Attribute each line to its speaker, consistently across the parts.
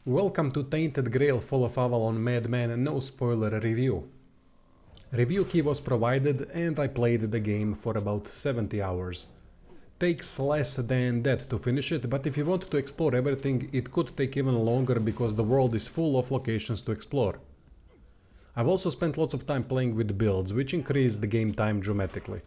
Speaker 1: Welcome to Tainted Grail Fall of Avalon Madman no spoiler review. Review key was provided and I played the game for about 70 hours. Takes less than that to finish it, but if you want to explore everything it could take even longer because the world is full of locations to explore. I've also spent lots of time playing with builds, which increase the game time dramatically.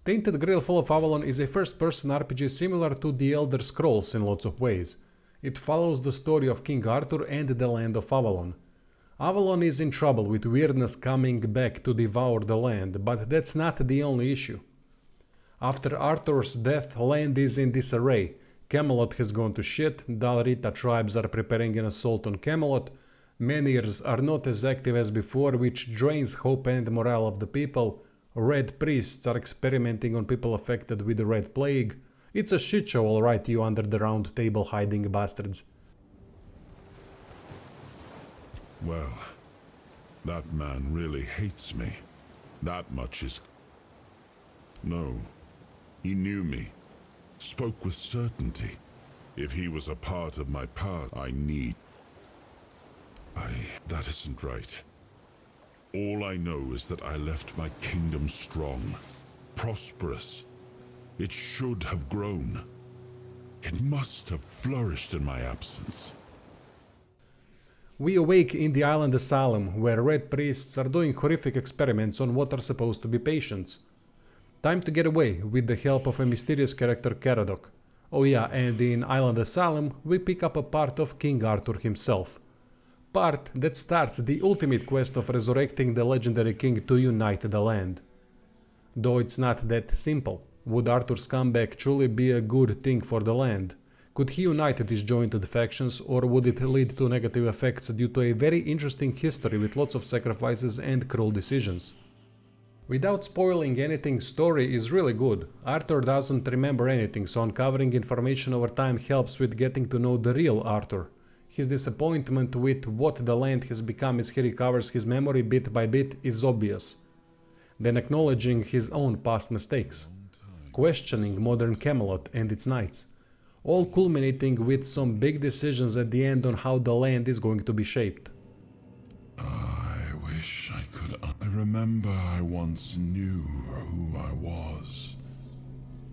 Speaker 1: Tainted Grail Fall of Avalon is a first-person RPG similar to The Elder Scrolls in lots of ways. It follows the story of King Arthur and the land of Avalon. Avalon is in trouble with weirdness coming back to devour the land, but that's not the only issue. After Arthur's death, land is in disarray. Camelot has gone to shit, Dal Rita tribes are preparing an assault on Camelot, menhirs are not as active as before, which drains hope and morale of the people, red priests are experimenting on people affected with the Red Plague. It's a shit show, alright, you under the round table hiding bastards.
Speaker 2: Well, that man really hates me. That much is... No, he knew me, spoke with certainty. If he was a part of my path, that isn't right. All I know is that I left my kingdom strong, prosperous. It should have grown. It must have flourished in my absence.
Speaker 1: We awake in the island asylum, where red priests are doing horrific experiments on what are supposed to be patients. Time to get away, with the help of a mysterious character Caradoc. Oh yeah, and in Island Asylum we pick up a part of King Arthur himself. Part that starts the ultimate quest of resurrecting the legendary king to unite the land. Though it's not that simple. Would Arthur's comeback truly be a good thing for the land? Could he unite disjointed factions, or would it lead to negative effects due to a very interesting history with lots of sacrifices and cruel decisions? Without spoiling anything, story is really good. Arthur doesn't remember anything, so uncovering information over time helps with getting to know the real Arthur. His disappointment with what the land has become as he recovers his memory bit by bit is obvious. Then acknowledging his own past mistakes. Questioning modern Camelot and its knights, all culminating with some big decisions at the end on how the land is going to be shaped.
Speaker 2: I wish I could... I remember I once knew who I was.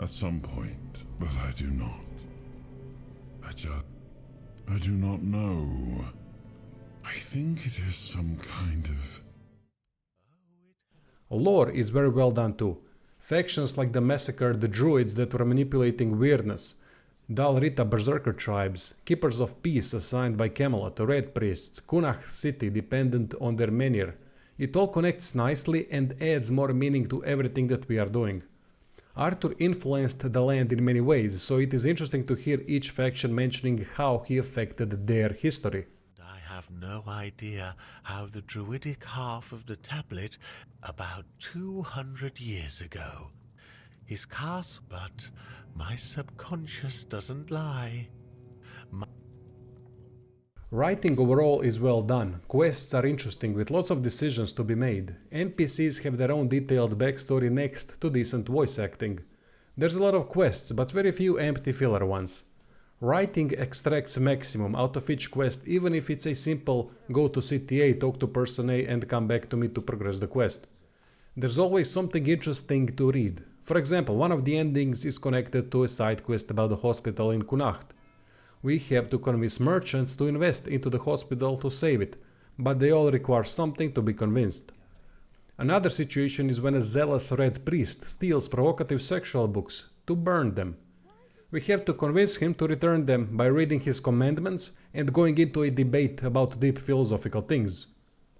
Speaker 2: At some point, but I do not. I do not know. I think it is some kind of...
Speaker 1: Lore is very well done too. Factions like the massacred druids that were manipulating weirdness, Dal Rita berserker tribes, keepers of peace assigned by Camelot, red priests, Kunach city dependent on their menhir. It all connects nicely and adds more meaning to everything that we are doing. Arthur influenced the land in many ways, so it is interesting to hear each faction mentioning how he affected their history.
Speaker 3: I have no idea how the druidic half of the tablet, about 200 years ago, is cast, but my subconscious doesn't lie.
Speaker 1: Writing overall is well done, quests are interesting with lots of decisions to be made, NPCs have their own detailed backstory next to decent voice acting. There's a lot of quests, but very few empty filler ones. Writing extracts maximum out of each quest, even if it's a simple go to city A, talk to person A and come back to me to progress the quest. There's always something interesting to read. For example, one of the endings is connected to a side quest about the hospital in Kunacht. We have to convince merchants to invest into the hospital to save it, but they all require something to be convinced. Another situation is when a zealous red priest steals provocative sexual books to burn them. We have to convince him to return them by reading his commandments and going into a debate about deep philosophical things.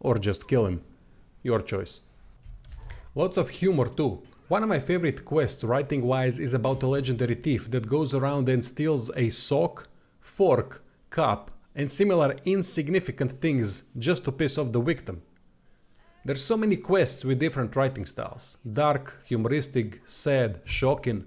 Speaker 1: Or just kill him. Your choice. Lots of humor too. One of my favorite quests writing-wise is about a legendary thief that goes around and steals a sock, fork, cup and similar insignificant things just to piss off the victim. There's so many quests with different writing styles. Dark, humoristic, sad, shocking.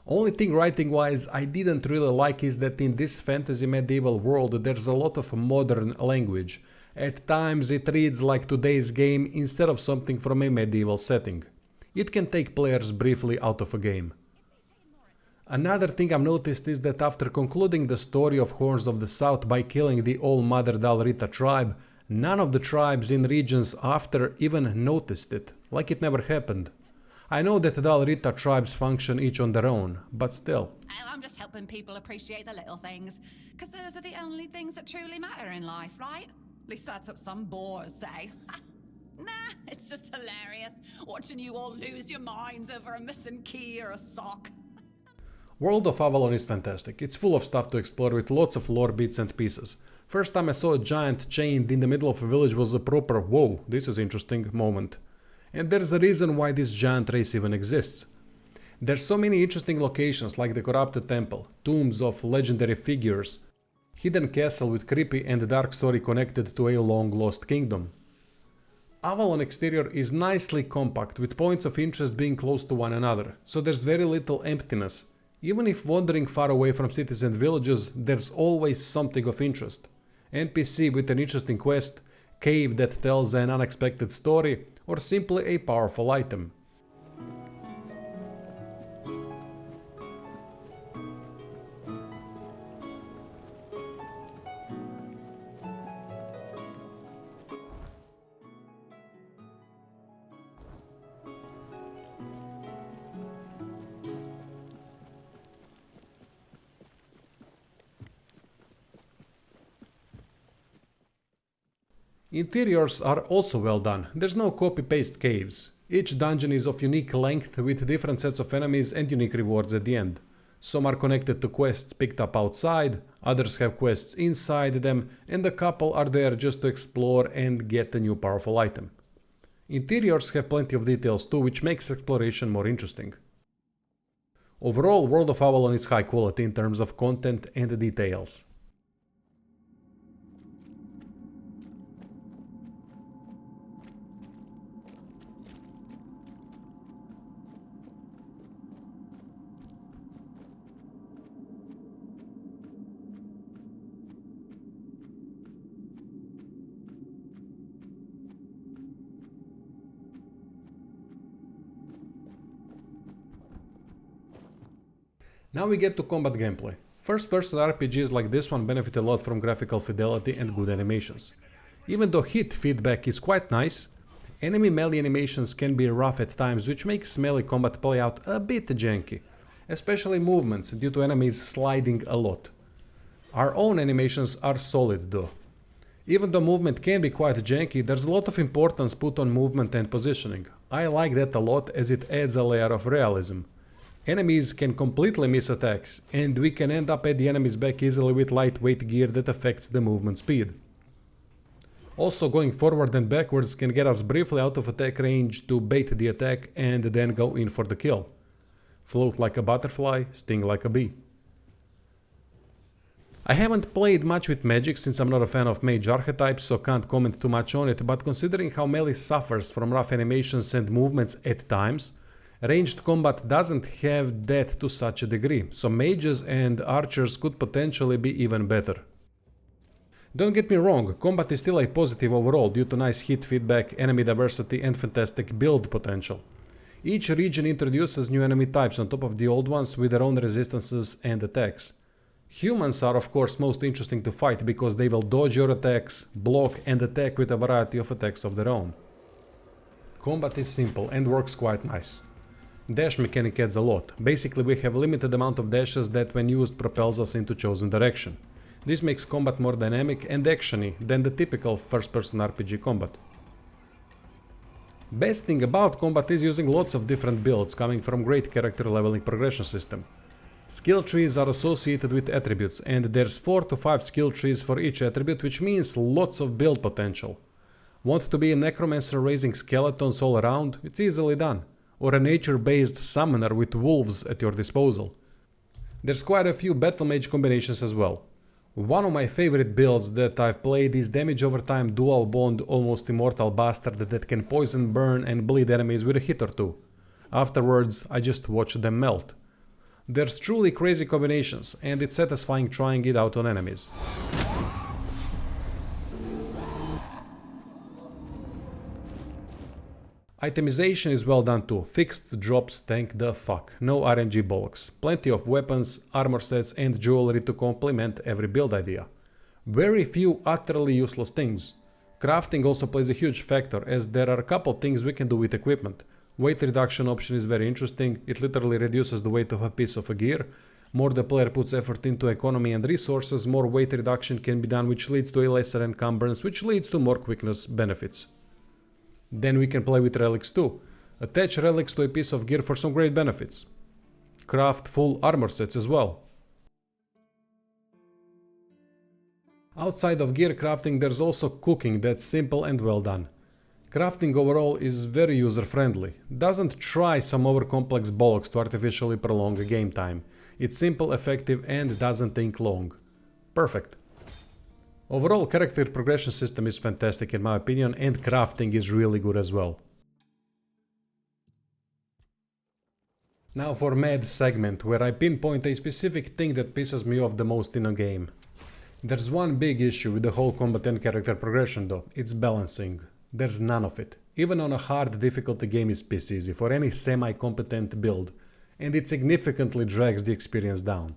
Speaker 1: Only thing writing-wise I didn't really like is that in this fantasy medieval world there's a lot of modern language. At times it reads like today's game instead of something from a medieval setting. It can take players briefly out of a game. Another thing I've noticed is that after concluding the story of Horns of the South by killing the All-Mother Dalrita tribe, none of the tribes in regions after even noticed it, like it never happened. I know that Dalrita tribes function each on their own, but still.
Speaker 4: I'm just helping people appreciate the little things, because those are the only things that truly matter in life, right? At least that's what some bores say. Nah, it's just hilarious, watching you all lose your minds over a missing key or a sock.
Speaker 1: World of Avalon is fantastic. It's full of stuff to explore with lots of lore bits and pieces. First time I saw a giant chained in the middle of a village was a proper "whoa, this is interesting" moment. And there's a reason why this giant race even exists. There's so many interesting locations like the corrupted temple, tombs of legendary figures, hidden castle with creepy and dark story connected to a long lost kingdom. Avalon exterior is nicely compact with points of interest being close to one another, so there's very little emptiness. Even if wandering far away from cities and villages, there's always something of interest. NPC with an interesting quest, cave that tells an unexpected story, or simply a powerful item. Interiors are also well done, there's no copy-paste caves. Each dungeon is of unique length with different sets of enemies and unique rewards at the end. Some are connected to quests picked up outside, others have quests inside them, and a couple are there just to explore and get a new powerful item. Interiors have plenty of details too, which makes exploration more interesting. Overall, World of Avalon is high quality in terms of content and details. Now we get to combat gameplay. First-person RPGs like this one benefit a lot from graphical fidelity and good animations. Even though hit feedback is quite nice, enemy melee animations can be rough at times, which makes melee combat play out a bit janky, especially movements due to enemies sliding a lot. Our own animations are solid though. Even though movement can be quite janky, there's a lot of importance put on movement and positioning. I like that a lot as it adds a layer of realism. Enemies can completely miss attacks, and we can end up at the enemy's back easily with lightweight gear that affects the movement speed. Also, going forward and backwards can get us briefly out of attack range to bait the attack and then go in for the kill. Float like a butterfly, sting like a bee. I haven't played much with magic since I'm not a fan of mage archetypes, so can't comment too much on it, but considering how melee suffers from rough animations and movements at times, ranged combat doesn't have that to such a degree, so mages and archers could potentially be even better. Don't get me wrong, combat is still a positive overall due to nice hit feedback, enemy diversity and fantastic build potential. Each region introduces new enemy types on top of the old ones with their own resistances and attacks. Humans are of course most interesting to fight because they will dodge your attacks, block and attack with a variety of attacks of their own. Combat is simple and works quite nice. Dash mechanic adds a lot. Basically we have limited amount of dashes that when used propels us into chosen direction. This makes combat more dynamic and actiony than the typical first-person RPG combat. Best thing about combat is using lots of different builds coming from great character leveling progression system. Skill trees are associated with attributes and there's 4 to 5 skill trees for each attribute, which means lots of build potential. Want to be a necromancer raising skeletons all around? It's easily done. Or a nature-based summoner with wolves at your disposal. There's quite a few battle mage combinations as well. One of my favorite builds that I've played is damage over time dual bond almost immortal bastard that can poison, burn and bleed enemies with a hit or two. Afterwards, I just watch them melt. There's truly crazy combinations and it's satisfying trying it out on enemies. Itemization is well done too, fixed drops thank the fuck, no RNG bollocks, plenty of weapons, armor sets and jewelry to complement every build idea. Very few utterly useless things. Crafting also plays a huge factor as there are a couple things we can do with equipment. Weight reduction option is very interesting, it literally reduces the weight of a piece of a gear. More the player puts effort into economy and resources, more weight reduction can be done, which leads to a lesser encumbrance, which leads to more quickness benefits. Then we can play with relics too. Attach relics to a piece of gear for some great benefits. Craft full armor sets as well. Outside of gear crafting, there's also cooking that's simple and well done. Crafting overall is very user-friendly. Doesn't try some over-complex bollocks to artificially prolong a game time. It's simple, effective and doesn't take long. Perfect. Overall, character progression system is fantastic in my opinion and crafting is really good as well. Now for Mad segment, where I pinpoint a specific thing that pisses me off the most in a game. There's one big issue with the whole combat and character progression though, it's balancing. There's none of it. Even on a hard difficulty game is piss easy for any semi-competent build, and it significantly drags the experience down.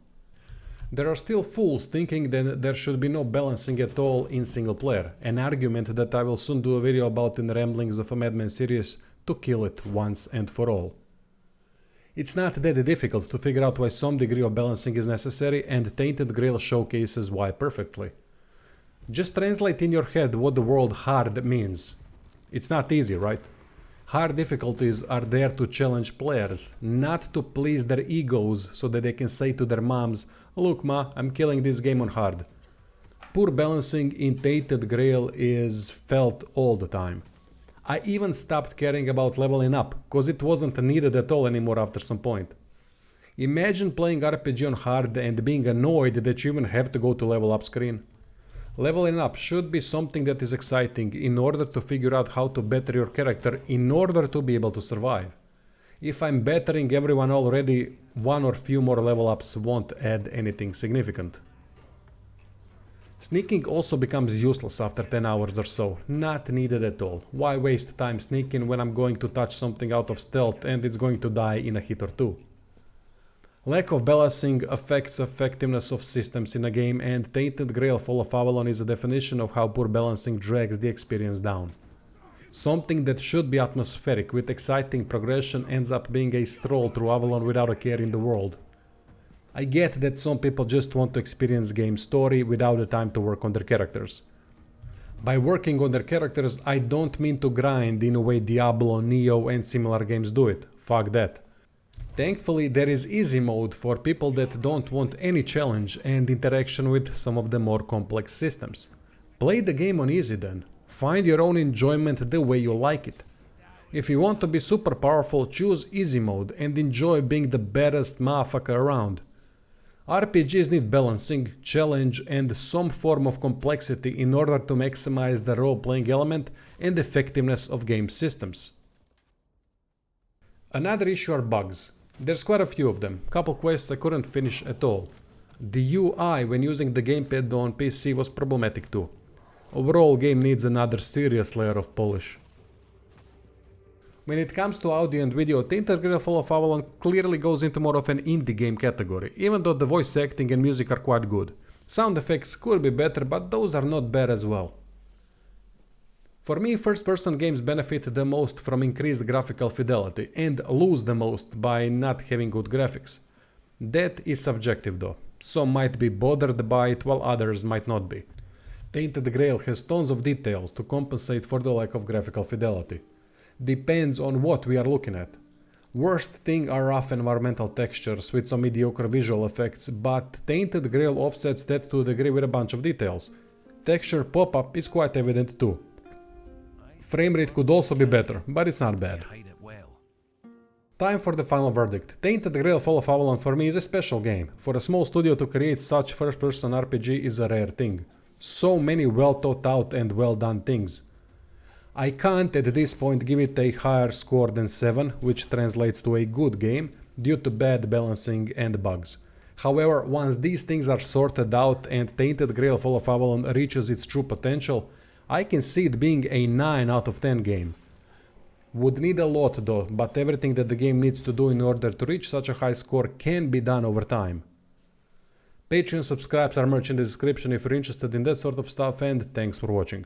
Speaker 1: There are still fools thinking that there should be no balancing at all in single player, an argument that I will soon do a video about in the Ramblings of a Madman series to kill it once and for all. It's not that difficult to figure out why some degree of balancing is necessary, and Tainted Grail showcases why perfectly. Just translate in your head what the word hard means. It's not easy, right? Hard difficulties are there to challenge players, not to please their egos so that they can say to their moms, "Look ma, I'm killing this game on hard." Poor balancing in Tainted Grail is felt all the time. I even stopped caring about leveling up, cause it wasn't needed at all anymore after some point. Imagine playing RPG on hard and being annoyed that you even have to go to level up screen. Leveling up should be something that is exciting in order to figure out how to better your character in order to be able to survive. If I'm bettering everyone already, one or few more level ups won't add anything significant. Sneaking also becomes useless after 10 hours or so, not needed at all. Why waste time sneaking when I'm going to touch something out of stealth and it's going to die in a hit or two? Lack of balancing affects effectiveness of systems in a game, and Tainted Grail Fall of Avalon is a definition of how poor balancing drags the experience down. Something that should be atmospheric with exciting progression ends up being a stroll through Avalon without a care in the world. I get that some people just want to experience game story without the time to work on their characters. By working on their characters, I don't mean to grind in a way Diablo, Neo and similar games do it. Fuck that. Thankfully, there is easy mode for people that don't want any challenge and interaction with some of the more complex systems. Play the game on easy then. Find your own enjoyment the way you like it. If you want to be super powerful, choose easy mode and enjoy being the baddest motherfucker around. RPGs need balancing, challenge and some form of complexity in order to maximize the role-playing element and effectiveness of game systems. Another issue are bugs. There's quite a few of them, couple quests I couldn't finish at all. The UI when using the gamepad on PC was problematic too. Overall game needs another serious layer of polish. When it comes to audio and video, Tainted Grail Fall of Avalon clearly goes into more of an indie game category, even though the voice acting and music are quite good. Sound effects could be better, but those are not bad as well. For me, first-person games benefit the most from increased graphical fidelity and lose the most by not having good graphics. That is subjective though. Some might be bothered by it while others might not be. Tainted Grail has tons of details to compensate for the lack of graphical fidelity. Depends on what we are looking at. Worst thing are rough environmental textures with some mediocre visual effects, but Tainted Grail offsets that to a degree with a bunch of details. Texture pop-up is quite evident too. Framerate could also be better, but it's not bad. Time for the final verdict. Tainted Grail Fall of Avalon for me is a special game. For a small studio to create such first-person RPG is a rare thing. So many well thought out and well done things. I can't at this point give it a higher score than 7, which translates to a good game, due to bad balancing and bugs. However, once these things are sorted out and Tainted Grail Fall of Avalon reaches its true potential, I can see it being a 9 out of 10 game. Would need a lot though, but everything that the game needs to do in order to reach such a high score can be done over time. Patreon subscribes are merch in the description if you're interested in that sort of stuff, and thanks for watching.